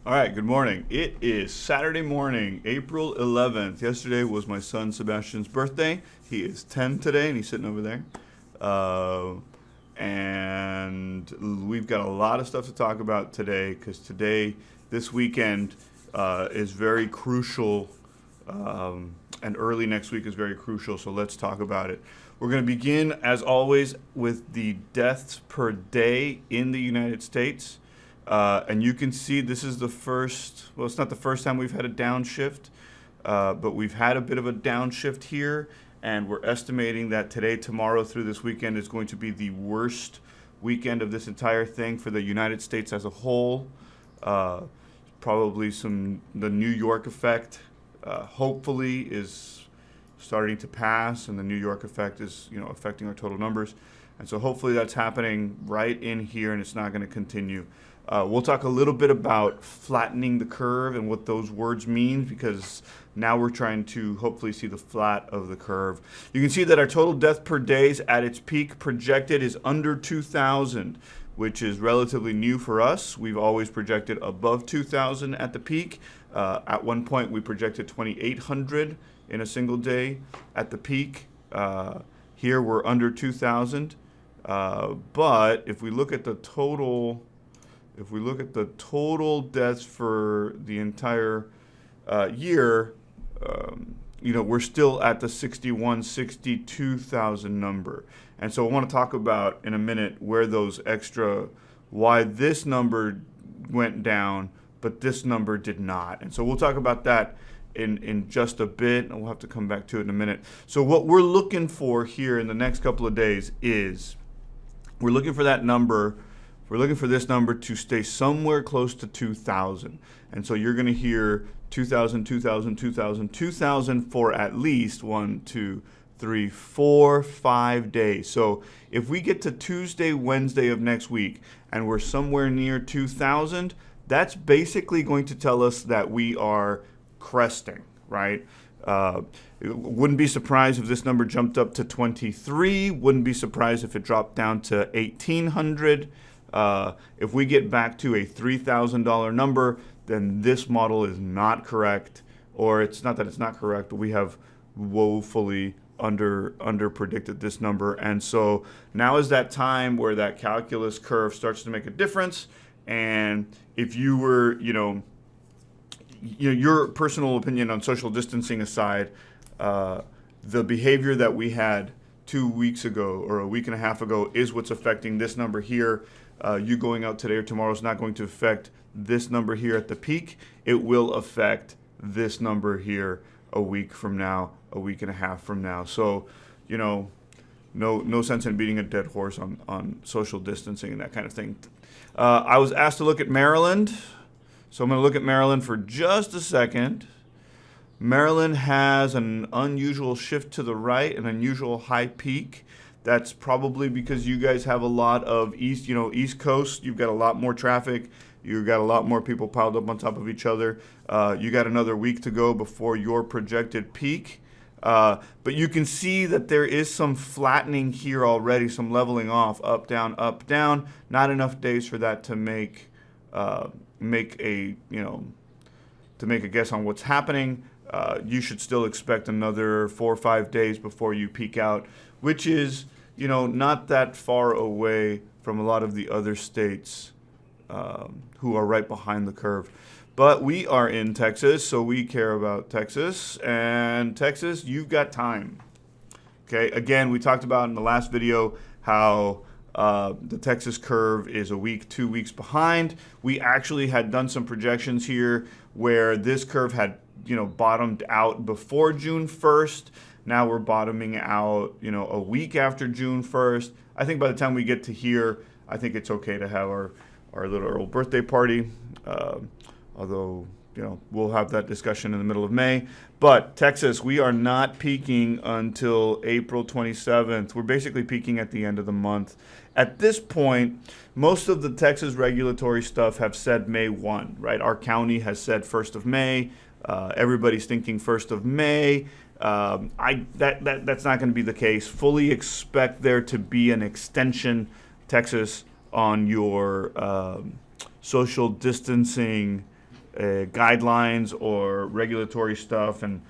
All right, good morning. It is Saturday morning, April 11th. Yesterday was my son Sebastian's birthday. He is 10 today, and he's sitting over there. Uh, and we've got a lot of stuff to talk about today because this weekend, is very crucial, and early next week is very crucial, so let's talk about it. We're going to begin, as always, with the deaths per day in the United States. And you can see this is the first, well, it's not the first time we've had a downshift, but we've had a bit of a downshift here, and we're estimating that today, tomorrow, through this weekend is going to be the worst weekend of this entire thing for the United States as a whole. Probably the New York effect, hopefully, is starting to pass, and the New York effect is, affecting our total numbers. And so hopefully that's happening right in here, and it's not going to continue. We'll talk a little bit about flattening the curve and what those words mean, because now we're trying to hopefully see the flat of the curve. You can see that our total death per days at its peak projected is under 2,000, which is relatively new for us. We've always projected above 2,000 at the peak. At one point, we projected 2,800 in a single day at the peak. Here we're under 2,000. But if we look at the total deaths for the entire year, we're still at the 62,000 number. And so I want to talk about in a minute why this number went down, but this number did not. And so we'll talk about that in just a bit, and we'll have to come back to it in a minute. So what we're looking for here in the next couple of days is we're looking for that number. We're looking for this number to stay somewhere close to 2,000. And so you're going to hear 2,000, 2,000, 2,000, 2,000 for at least 1, 2, 3, 4, 5 days. So if we get to Tuesday, Wednesday of next week, and we're somewhere near 2,000, that's basically going to tell us that we are cresting, right? Wouldn't be surprised if this number jumped up to 23. Wouldn't be surprised if it dropped down to 1,800. If we get back to a $3,000 number, then this model is not correct, or it's not that it's not correct, but we have woefully under predicted this number. And so now is that time where that calculus curve starts to make a difference. And if you were, your personal opinion on social distancing aside, the behavior that we had 2 weeks ago or a week and a half ago is what's affecting this number here. You going out today or tomorrow is not going to affect this number here at the peak. It will affect this number here a week from now, a week and a half from now. So, no sense in beating a dead horse on social distancing and that kind of thing. I was asked to look at Maryland, so I'm going to look at Maryland for just a second. Maryland has an unusual shift to the right, an unusual high peak. That's probably because you guys have a lot of East Coast. You've got a lot more traffic. You've got a lot more people piled up on top of each other. You got another week to go before your projected peak. But you can see that there is some flattening here already, some leveling off, up, down, up, down. Not enough days for that to make a guess on what's happening. You should still expect another 4 or 5 days before you peak out, which is, not that far away from a lot of the other states who are right behind the curve. But we are in Texas, so we care about Texas. And Texas, you've got time. Okay, again, we talked about in the last video how the Texas curve is a week, 2 weeks behind. We actually had done some projections here where this curve had bottomed out before June 1st. Now we're bottoming out, a week after June 1st. I think by the time we get to here, I think it's okay to have our little Earl birthday party. Although, we'll have that discussion in the middle of May. But Texas, we are not peaking until April 27th. We're basically peaking at the end of the month. At this point, most of the Texas regulatory stuff have said May 1, right? Our county has said 1st of May. Everybody's thinking 1st of May. That's not going to be the case. Fully expect there to be an extension, Texas, on your social distancing guidelines or regulatory stuff. And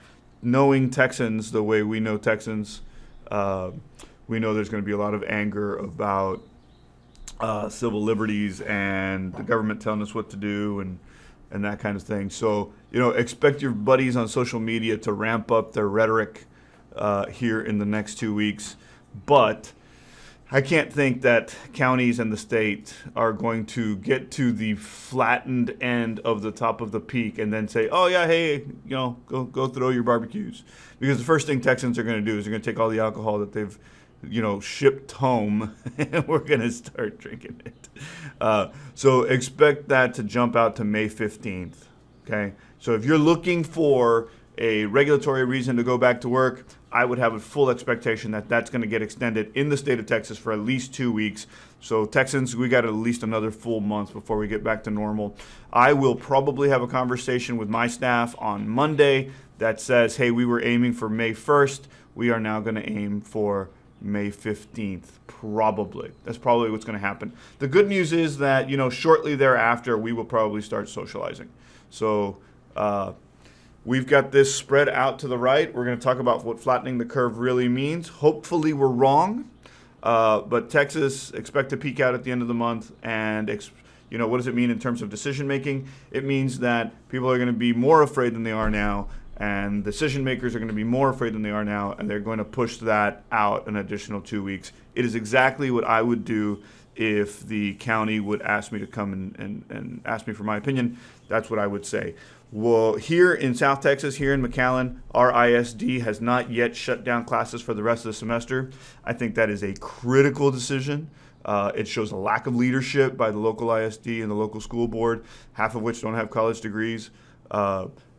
knowing Texans the way we know Texans, we know there's going to be a lot of anger about civil liberties and the government telling us what to do and that kind of thing. So, expect your buddies on social media to ramp up their rhetoric here in the next 2 weeks. But I can't think that counties and the state are going to get to the flattened end of the top of the peak and then say, oh, yeah, hey, go throw your barbecues. Because the first thing Texans are going to do is they're going to take all the alcohol that they've shipped home, and we're going to start drinking it. So expect that to jump out to May 15th, okay? So if you're looking for a regulatory reason to go back to work, I would have a full expectation that that's going to get extended in the state of Texas for at least 2 weeks. So Texans, we got at least another full month before we get back to normal. I will probably have a conversation with my staff on Monday that says, hey, we were aiming for May 1st. We are now going to aim for May 15th, probably. That's probably what's going to happen. The good news is that, shortly thereafter, we will probably start socializing. So we've got this spread out to the right. We're going to talk about what flattening the curve really means. Hopefully we're wrong, but Texas, expect to peak out at the end of the month. And, what does it mean in terms of decision making? It means that people are going to be more afraid than they are now. And decision makers are going to be more afraid than they are now, and they're going to push that out an additional 2 weeks. It is exactly what I would do if the county would ask me to come and ask me for my opinion. That's what I would say. Well, here in South Texas, here in McAllen, our ISD has not yet shut down classes for the rest of the semester. I think that is a critical decision. It shows a lack of leadership by the local ISD and the local school board, half of which don't have college degrees.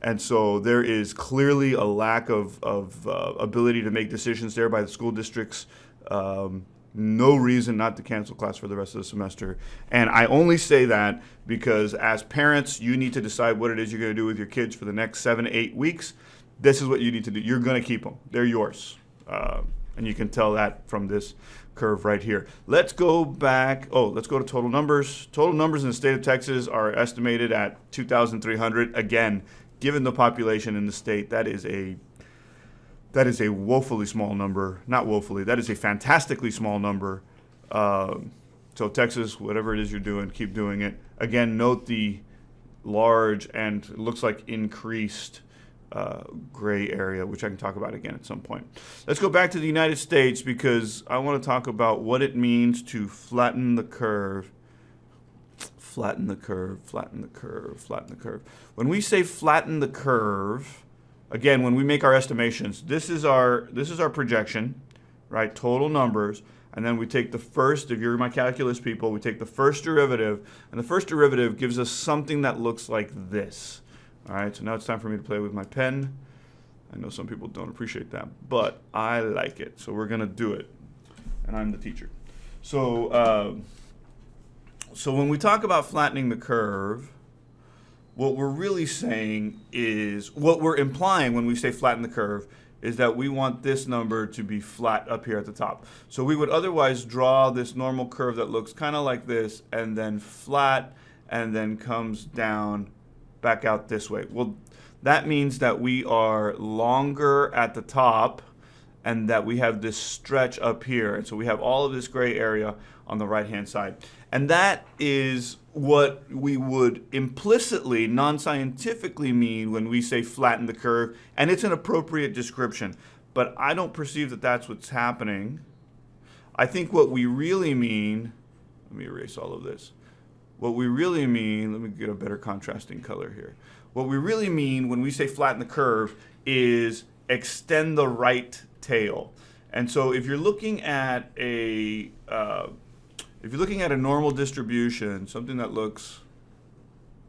And so there is clearly a lack of ability to make decisions there by the school districts. No reason not to cancel class for the rest of the semester. And I only say that because as parents, you need to decide what it is you're going to do with your kids for the next 7 to 8 weeks. This is what you need to do. You're going to keep them. They're yours. And you can tell that from this curve right here. Let's go back. Let's go to total numbers. Total numbers in the state of Texas are estimated at 2,300. Again, given the population in the state, that is a woefully small number. Not woefully, that is a fantastically small number. So Texas, whatever it is you're doing, keep doing it. Again, note the large and it looks like increased gray area, which I can talk about again at some point. Let's go back to the United States because I want to talk about what it means to flatten the curve. Flatten the curve, flatten the curve, flatten the curve. When we say flatten the curve, again, when we make our estimations, this is our projection, right? Total numbers. And then we take the first, if you're my calculus people, we take the first derivative, and the first derivative gives us something that looks like this. All right, so now it's time for me to play with my pen. I know some people don't appreciate that, but I like it. So we're going to do it, and I'm the teacher. So when we talk about flattening the curve, what we're really saying is, what we're implying when we say flatten the curve is that we want this number to be flat up here at the top. So we would otherwise draw this normal curve that looks kind of like this and then flat and then comes down back out this way. Well, that means that we are longer at the top and that we have this stretch up here. And so we have all of this gray area on the right-hand side. And that is what we would implicitly, non-scientifically mean when we say flatten the curve. And it's an appropriate description. But I don't perceive that that's what's happening. I think what we really mean, let me erase all of this. What we really mean, let me get a better contrasting color here. What we really mean when we say flatten the curve is extend the right tail. And so if you're looking at a normal distribution, something that looks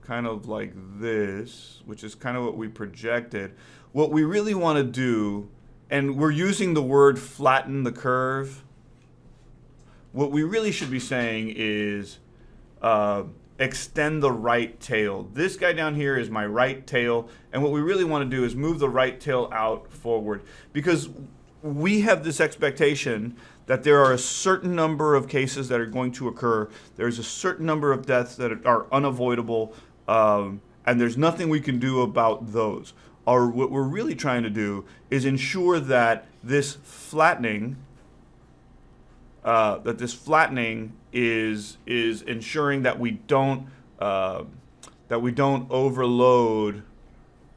kind of like this, which is kind of what we projected, what we really want to do, and we're using the word flatten the curve, what we really should be saying is extend the right tail. This guy down here is my right tail, and what we really want to do is move the right tail out forward, because we have this expectation that there are a certain number of cases that are going to occur. There's a certain number of deaths that are unavoidable, and there's nothing we can do about those. What we're really trying to do is ensure that this flattening, is ensuring that we don't overload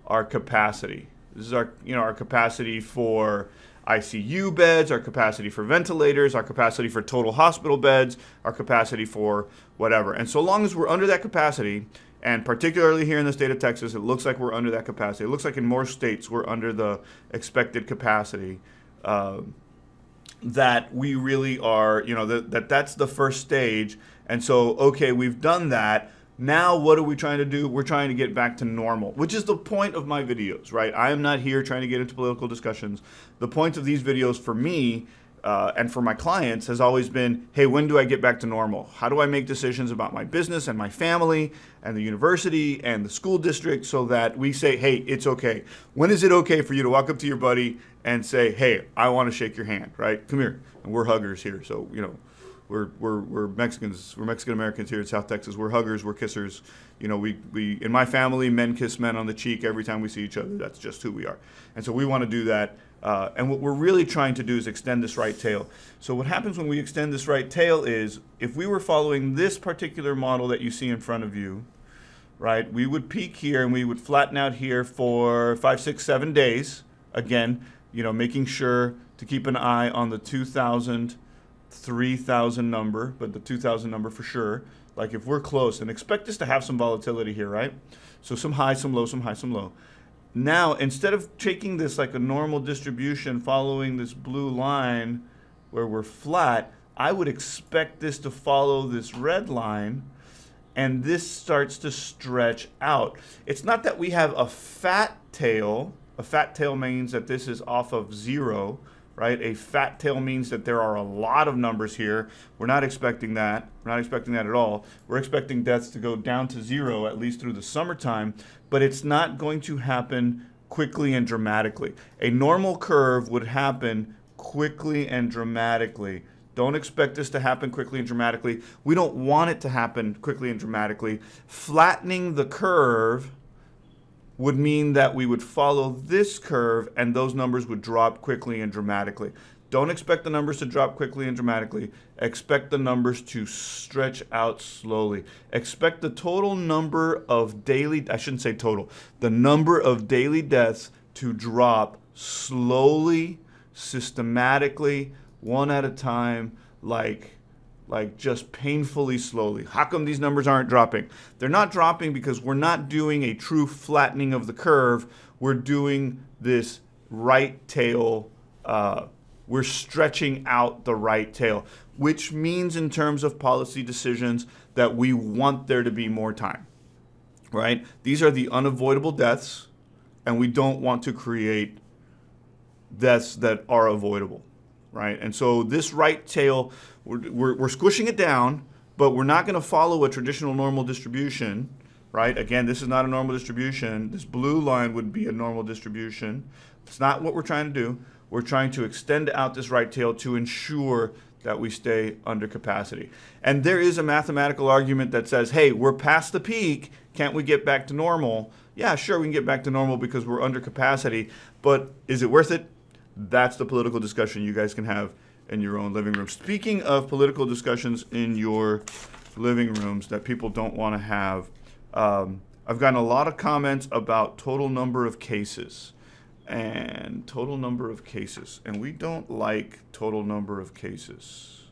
our capacity. This is our capacity for ICU beds, our capacity for ventilators, our capacity for total hospital beds, our capacity for whatever. And so long as we're under that capacity, and particularly here in the state of Texas, it looks like we're under that capacity. It looks like in more states we're under the expected capacity. That we really are, that's the first stage. And so, okay, we've done that. Now what are we trying to do? We're trying to get back to normal, which is the point of my videos, right? I am not here trying to get into political discussions. The point of these videos for me and for my clients has always been, hey, when do I get back to normal? How do I make decisions about my business and my family and the university and the school district so that we say, hey, it's okay? When is it okay for you to walk up to your buddy and say, hey, I want to shake your hand, right? Come here. And we're huggers here, so, we're Mexicans. We're Mexican Americans here in South Texas. We're huggers. We're kissers. We in my family, men kiss men on the cheek every time we see each other. That's just who we are. And so we want to do that. And what we're really trying to do is extend this right tail. So what happens when we extend this right tail is, if we were following this particular model that you see in front of you, right, we would peak here and we would flatten out here for 5, 6, 7 days. Again, making sure to keep an eye on the 2,000, 3,000 number, but the 2,000 number for sure. Like if we're close, and expect this to have some volatility here, right? So some high, some low, some high, some low. Now, instead of taking this like a normal distribution following this blue line where we're flat, I would expect this to follow this red line, and this starts to stretch out. It's not that we have a fat tail. A fat tail means that this is off of 0, right? A fat tail means that there are a lot of numbers here. We're not expecting that. We're not expecting that at all. We're expecting deaths to go down to 0, at least through the summertime, but it's not going to happen quickly and dramatically. A normal curve would happen quickly and dramatically. Don't expect this to happen quickly and dramatically. We don't want it to happen quickly and dramatically. Flattening the curve would mean that we would follow this curve and those numbers would drop quickly and dramatically. Don't expect the numbers to drop quickly and dramatically. Expect the numbers to stretch out slowly. Expect the total number of the number of daily deaths to drop slowly, systematically, one at a time, like just painfully slowly. How come these numbers aren't dropping? They're not dropping because we're not doing a true flattening of the curve. We're doing this right tail. We're stretching out the right tail, which means in terms of policy decisions that we want there to be more time, right? These are the unavoidable deaths, and we don't want to create deaths that are avoidable, right? And so this right tail, we're squishing it down, but we're not going to follow a traditional normal distribution, right? Again, this is not a normal distribution. This blue line would be a normal distribution. It's not what we're trying to do. We're trying to extend out this right tail to ensure that we stay under capacity. And there is a mathematical argument that says, hey, we're past the peak. Can't we get back to normal? Yeah, sure, we can get back to normal because we're under capacity. But is it worth it? That's the political discussion you guys can have in your own living room. Speaking of political discussions in your living rooms that people don't want to have, I've gotten a lot of comments about total number of cases. And we don't like total number of cases.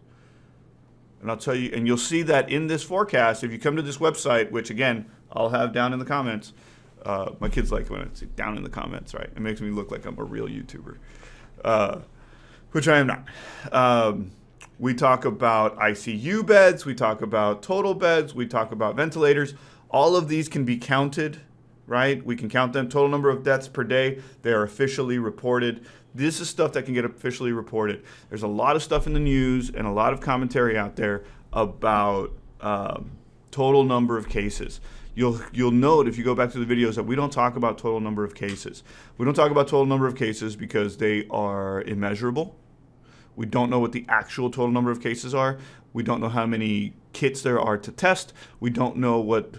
And I'll tell you, and you'll see that in this forecast, if you come to this website, which again, I'll have down in the comments. My kids like when it's down in the comments, right? It makes me look like I'm a real YouTuber, which I am not. We talk about ICU beds, we talk about total beds, we talk about ventilators. All of these can be counted, right? We can count them. Total number of deaths per day, they are officially reported. This is stuff that can get officially reported. There's a lot of stuff in the news and a lot of commentary out there about total number of cases. You'll note if you go back to the videos that we don't talk about total number of cases. We don't talk about total number of cases because they are immeasurable. We don't know what the actual total number of cases are. We don't know how many kits there are to test. We don't know what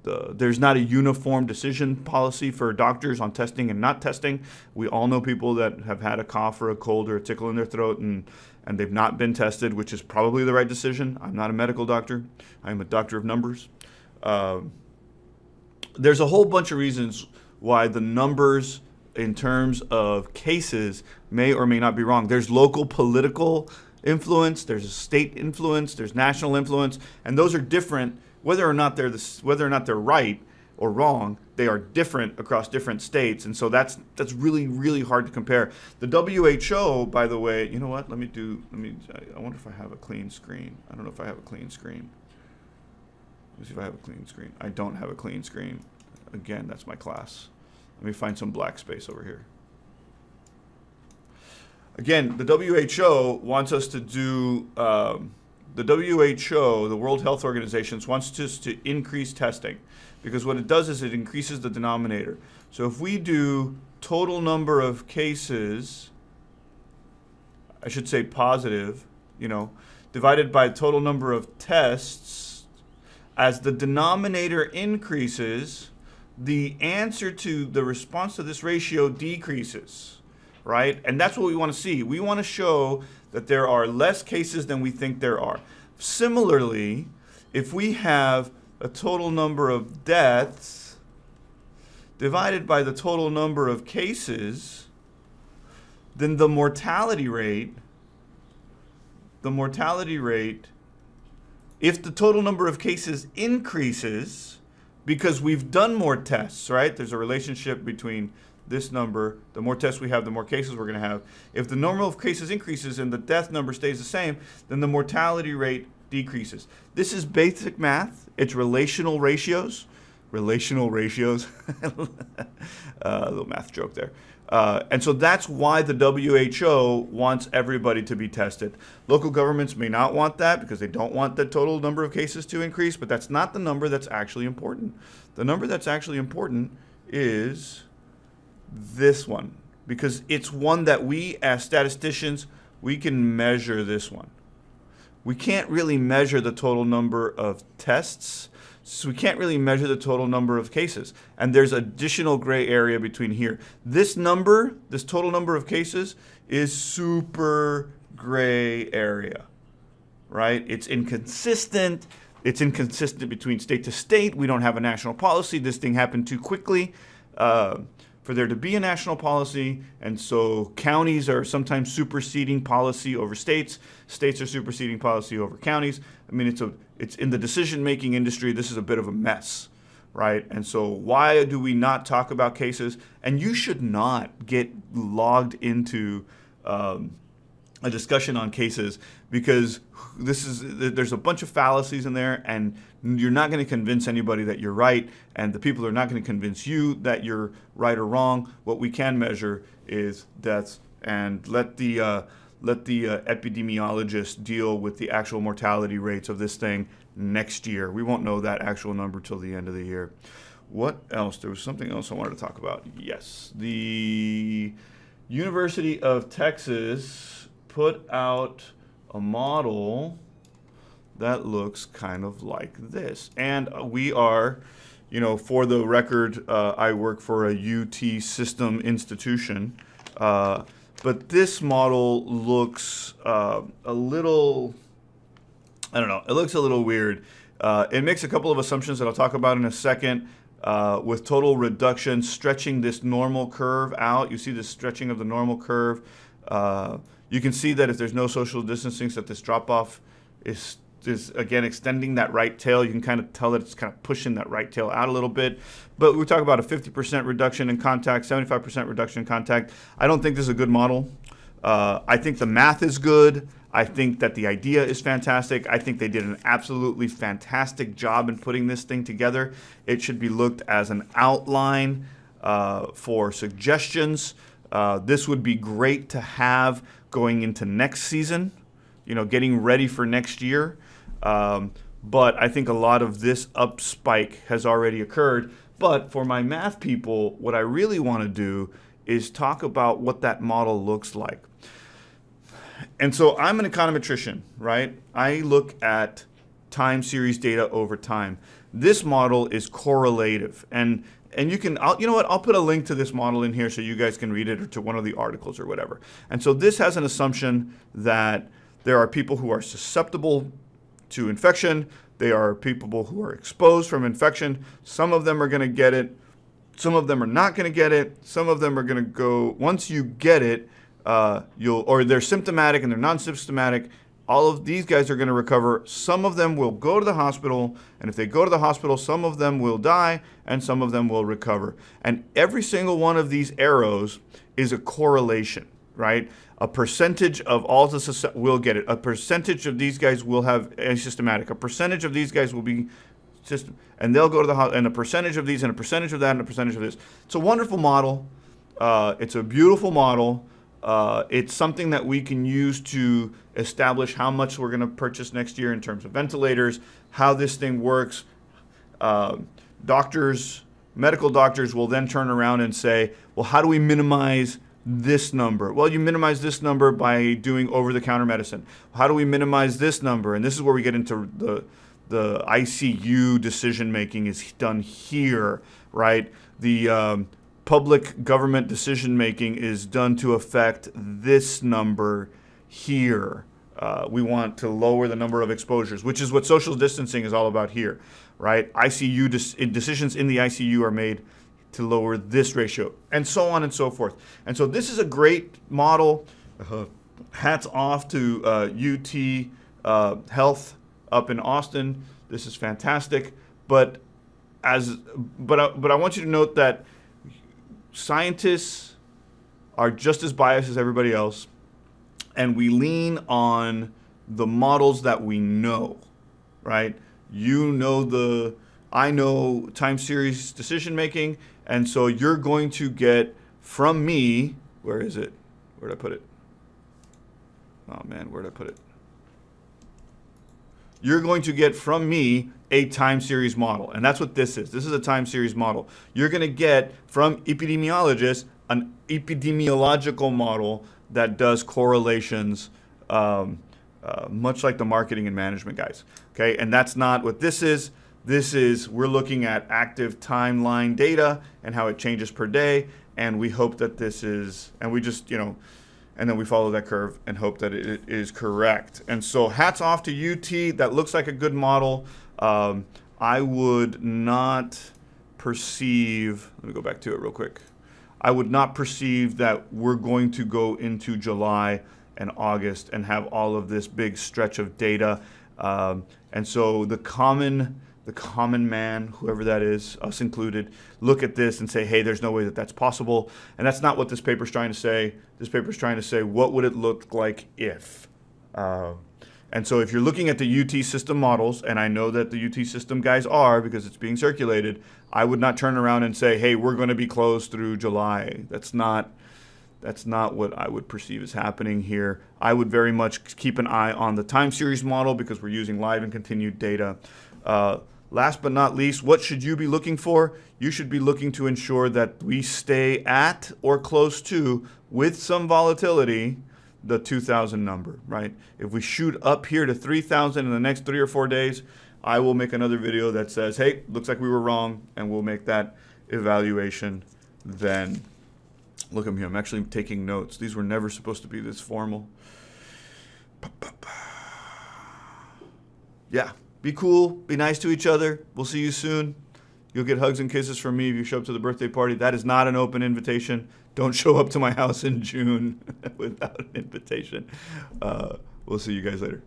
there's not a uniform decision policy for doctors on testing and not testing. We all know people that have had a cough or a cold or a tickle in their throat and they've not been tested, which is probably the right decision. I'm not a medical doctor. I'm a doctor of numbers. There's a whole bunch of reasons why the numbers in terms of cases may or may not be wrong. There's local political influence, there's state influence, there's national influence, and those are different. Whether or not they're right or wrong, they are different across different states, and so that's really, really hard to compare. The WHO, by the way, you know what? I wonder if I have a clean screen. I don't know if I have a clean screen. Let me see if I have a clean screen. I don't have a clean screen. Again, that's my class. Let me find some black space over here. Again, the WHO wants us to do, the WHO, the World Health Organization, wants us to increase testing because what it does is it increases the denominator. So if we do total number of cases, I should say positive, divided by total number of tests, as the denominator increases, the answer to the response to this ratio decreases, right? And that's what we want to see. We want to show that there are less cases than we think there are. Similarly, if we have a total number of deaths divided by the total number of cases, then the mortality rate, if the total number of cases increases, because we've done more tests, right? There's a relationship between this number. The more tests we have, the more cases we're going to have. If the number of cases increases and the death number stays the same, then the mortality rate decreases. This is basic math. It's relational ratios. Relational ratios. A little math joke there. And so that's why the WHO wants everybody to be tested. Local governments may not want that because they don't want the total number of cases to increase, but that's not the number that's actually important. The number that's actually important is this one, because it's one that we as statisticians, we can measure this one. We can't really measure the total number of tests, so we can't really measure the total number of cases. And there's additional gray area between here. This number, this total number of cases, is super gray area, right? It's inconsistent. It's inconsistent between state to state. We don't have a national policy. This thing happened too quickly for there to be a national policy, and so counties are sometimes superseding policy over states. States are superseding policy over counties. I mean, it's in the decision-making industry, this is a bit of a mess, right? And so why do we not talk about cases? And you should not get logged into a discussion on cases because there's a bunch of fallacies in there, and you're not going to convince anybody that you're right, and the people are not going to convince you that you're right or wrong. What we can measure is deaths, and let the epidemiologists deal with the actual mortality rates of this thing next year. We won't know that actual number till the end of the year. What else? There was something else I wanted to talk about. Yes, the University of Texas put out a model that looks kind of like this. And we are, for the record, I work for a UT system institution. But this model looks a little, I don't know, it looks a little weird. It makes a couple of assumptions that I'll talk about in a second. With total reduction, stretching this normal curve out. You see this stretching of the normal curve. You can see that if there's no social distancing, that this drop-off is again extending that right tail. You can kind of tell that it's kind of pushing that right tail out a little bit. But we talk about a 50% reduction in contact, 75% reduction in contact. I don't think this is a good model. I think the math is good. I think that the idea is fantastic. I think they did an absolutely fantastic job in putting this thing together. It should be looked as an outline for suggestions. This would be great to have going into next season, getting ready for next year. But I think a lot of this up spike has already occurred. But for my math people, what I really want to do is talk about what that model looks like. And so I'm an econometrician, right? I look at time series data over time. This model is correlative, and you can, you know what? I'll put a link to this model in here so you guys can read it, or to one of the articles or whatever. And so this has an assumption that there are people who are susceptible to infection. They are people who are exposed from infection. Some of them are going to get it. Some of them are not going to get it. Some of them are going to go, once you get it, or they're symptomatic and they're non-symptomatic. All of these guys are going to recover. Some of them will go to the hospital, and if they go to the hospital, some of them will die, and some of them will recover. And every single one of these arrows is a correlation, right? A percentage of all the will get it. A percentage of these guys will have asymptomatic. A percentage of these guys will be and they'll go to the hospital, and a percentage of these, and a percentage of that, and a percentage of this. It's a wonderful model. It's a beautiful model. It's something that we can use to establish how much we're going to purchase next year in terms of ventilators, how this thing works. Medical doctors will then turn around and say, well, how do we minimize this number? Well, you minimize this number by doing over-the-counter medicine. How do we minimize this number? And this is where we get into the ICU decision-making is done here, right? The public government decision-making is done to affect this number here. We want to lower the number of exposures, which is what social distancing is all about here, right? ICU decisions in the ICU are made to lower this ratio, and so on and so forth. And so this is a great model. Hats off to UT Health up in Austin. This is fantastic. But I want you to note that scientists are just as biased as everybody else, and we lean on the models that we know, right? I know time series decision making, and so you're going to get from me, where is it? Where did I put it? Oh man, where did I put it? You're going to get from me a time series model, and that's what this is. This is a time series model. You're going to get from epidemiologists an epidemiological model that does correlations, much like the marketing and management guys. Okay, and that's not what this is. This is, we're looking at active timeline data and how it changes per day, and we hope that this is, and we just, and then we follow that curve and hope that it is correct. And so hats off to UT. That looks like a good model. I would not perceive, let me go back to it real quick. I would not perceive that we're going to go into July and August and have all of this big stretch of data. And so the common man, whoever that is, us included, look at this and say, hey, there's no way that that's possible. And that's not what this paper's trying to say. This paper's trying to say, what would it look like if? And so if you're looking at the UT system models, and I know that the UT system guys are because it's being circulated, I would not turn around and say, hey, we're going to be closed through July. That's not what I would perceive as happening here. I would very much keep an eye on the time series model because we're using live and continued data. Last but not least, what should you be looking for? You should be looking to ensure that we stay at or close to, with some volatility, the 2,000 number, right? If we shoot up here to 3,000 in the next 3 or 4 days, I will make another video that says, hey, looks like we were wrong, and we'll make that evaluation then. Look at me, I'm actually taking notes. These were never supposed to be this formal. Yeah, be cool, be nice to each other. We'll see you soon. You'll get hugs and kisses from me if you show up to the birthday party. That is not an open invitation. Don't show up to my house in June without an invitation. We'll see you guys later.